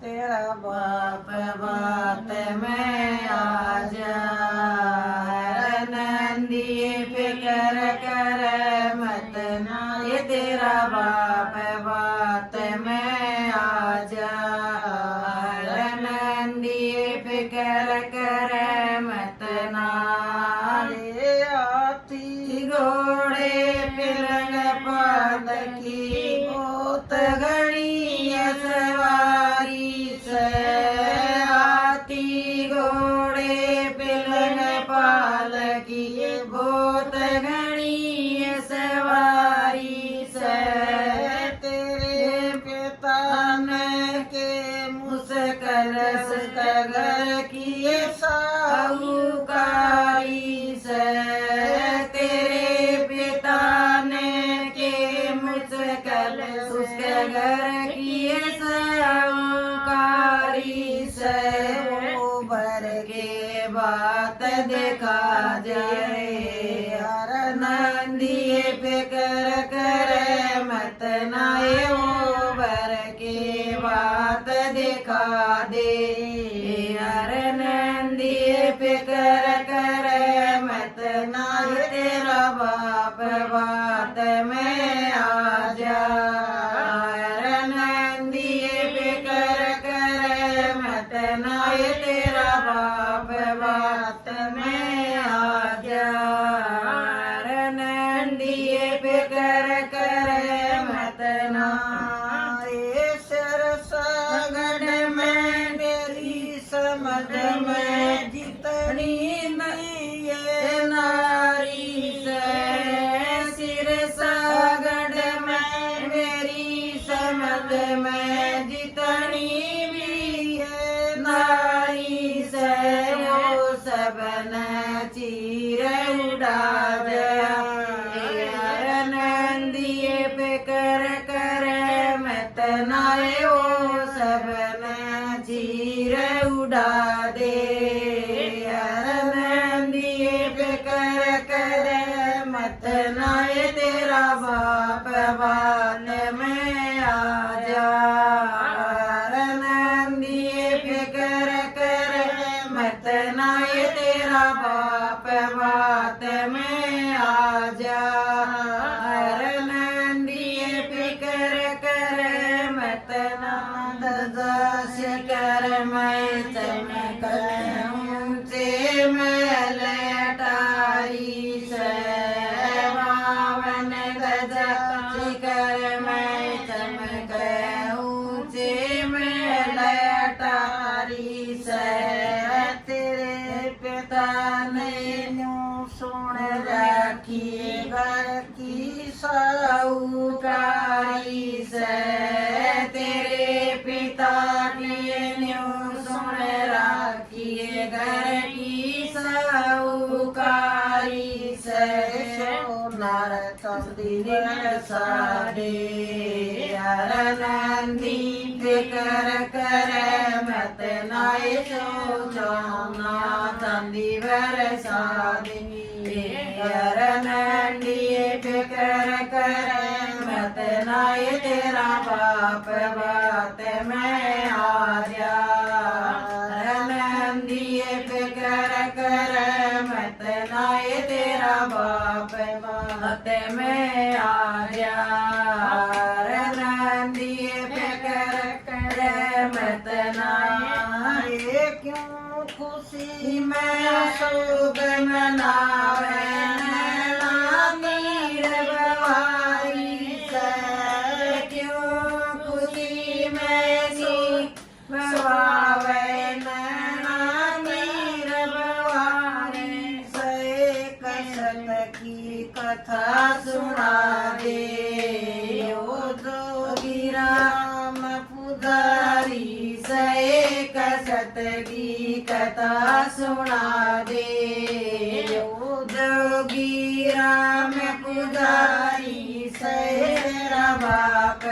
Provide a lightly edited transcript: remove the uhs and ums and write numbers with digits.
तेरा बाप बात में आ जा। नंदी फिक्र कर मत ना, ये तेरा बाप बात में आ जा। नंदी फिक्र कर मत ना, ये आती घोड़े पिलंग पालकी बहुत घड़ी सवारी से। आती घोड़े पिलंग पालकी बहुत घड़ी सवारी से। तेरे पिता ने के मुस्कल सगर किए साहूकारी से। तेरे पिता ने के मुस्कल घर किए साहूकारी से। वो भर के बात देखा जाए। हर नंदी फिक्र करे मत नाए, वो भर के बात दिखा दे। हर नंदी फिक्र करे मत नाए, तेरा बाप बात में आ जा। नाए तेरा बाप बात में आ जा। नंदी फिक्र करे मत ना, सरसगढ़ में मेरी समझ में जितनी नहीं ये नारी से। सिरसागढ़ में मेरी समझ में जितनी नारी से, वो सबन चीर उड़ा गया। नंदी फिक्र करे मत नाए, वो सबन चीर उड़ा दे। नंदी फिक्र करे मत नाए, तेरा बाप बात में आ जा। नाए तेरा बाप बात में आ जा। नंदी फिक्र कर मत ना, दस कर मैं चमकूं से मैं लटारी से। बावन गज कर मैं चमकूं से मैं लटारी से। सुन रखिए घर की साहूकारी से। तेरे पिता ने न्यू सुन रखिए घर की साहूकारी से। सोनार चांदी सारे नंदी फिक्र करे मत नाए, सोना चांदी बरसादी। नंदी फिक्र करे मत नाए, तेरा बाप बात में आ जा। नंदी फिक्र करे मत नाए, तेरा बाप बात में आ जा। नंदी फिक्र करे मत नाए, क्यों खुशी में शोक मनावे। कथा सुना दे ओ जोगी राम पुजारी से। कसत की कथा सुना दे ओ जोगी राम पुजारी से। बाप